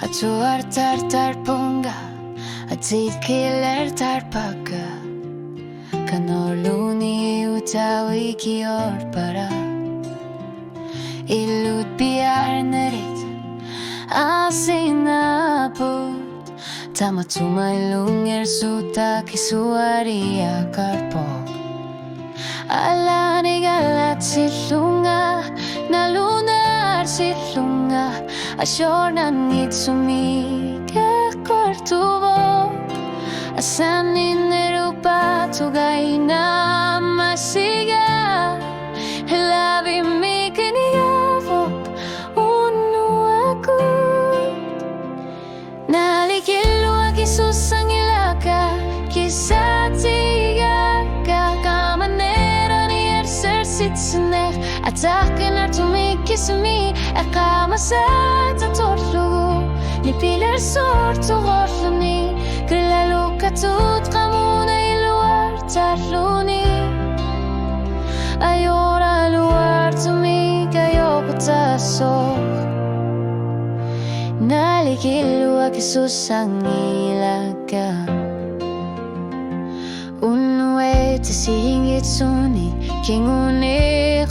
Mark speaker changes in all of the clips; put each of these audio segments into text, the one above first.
Speaker 1: Atuar tarpunga atilkiler tarpaka kanorluni utawi kior para ilut biar nerit asinaput tamatumailunger suta kisuaria karpok alani galat silunga nalunar silunga asornan itsumi kekortubo asanin erupa tugaina masiga labi mikiniavok unu aku nalikilu akisusang ilaka kisatiga kakamanera ni ersitsner ataken artumikisumi akamasat atorlugu ni pilar sortu gorluni krilalu katut kamuna iluar tarluni ayora luar tumi kayo kutasok nalikilu akisusang ilaka unwe tisingit suni kingune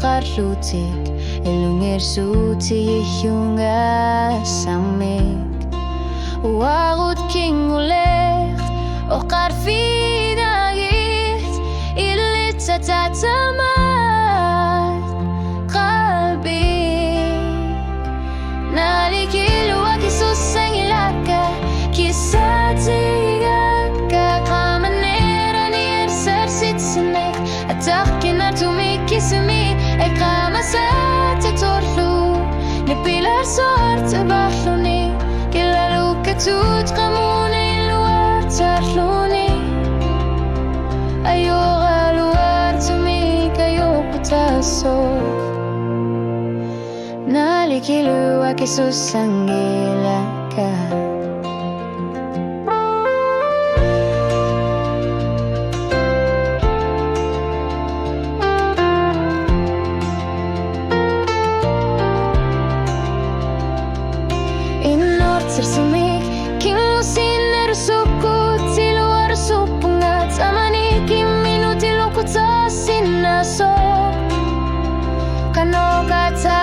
Speaker 1: karlutik ilunger suti yunga samik wagut kingulek o karfinagit ilit sa tatamat kalbi nalikilu akisusang ilaka kisatiga kakamanera ni ersitsnek atakin artumikisumi ekamasat atorlu ni pilar sort bahluni kilalu katut kamuna iluar tarluni ayora luar tumi kayo kutasok nalikilu akisusang ilaka Sersumik kimusin sukut siluar supungat amani kiminuti lokutasin nasok kano kata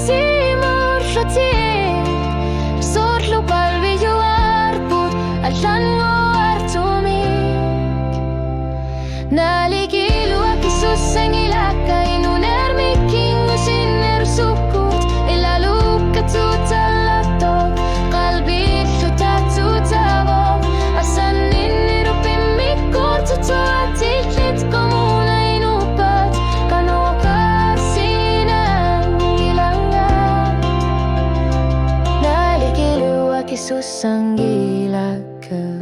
Speaker 1: timur shatik sort lupal vijuar put alan ngoar tumik nalikilu akisusang ilaka inuner miking usin sukut ilalu katutal susang ilaka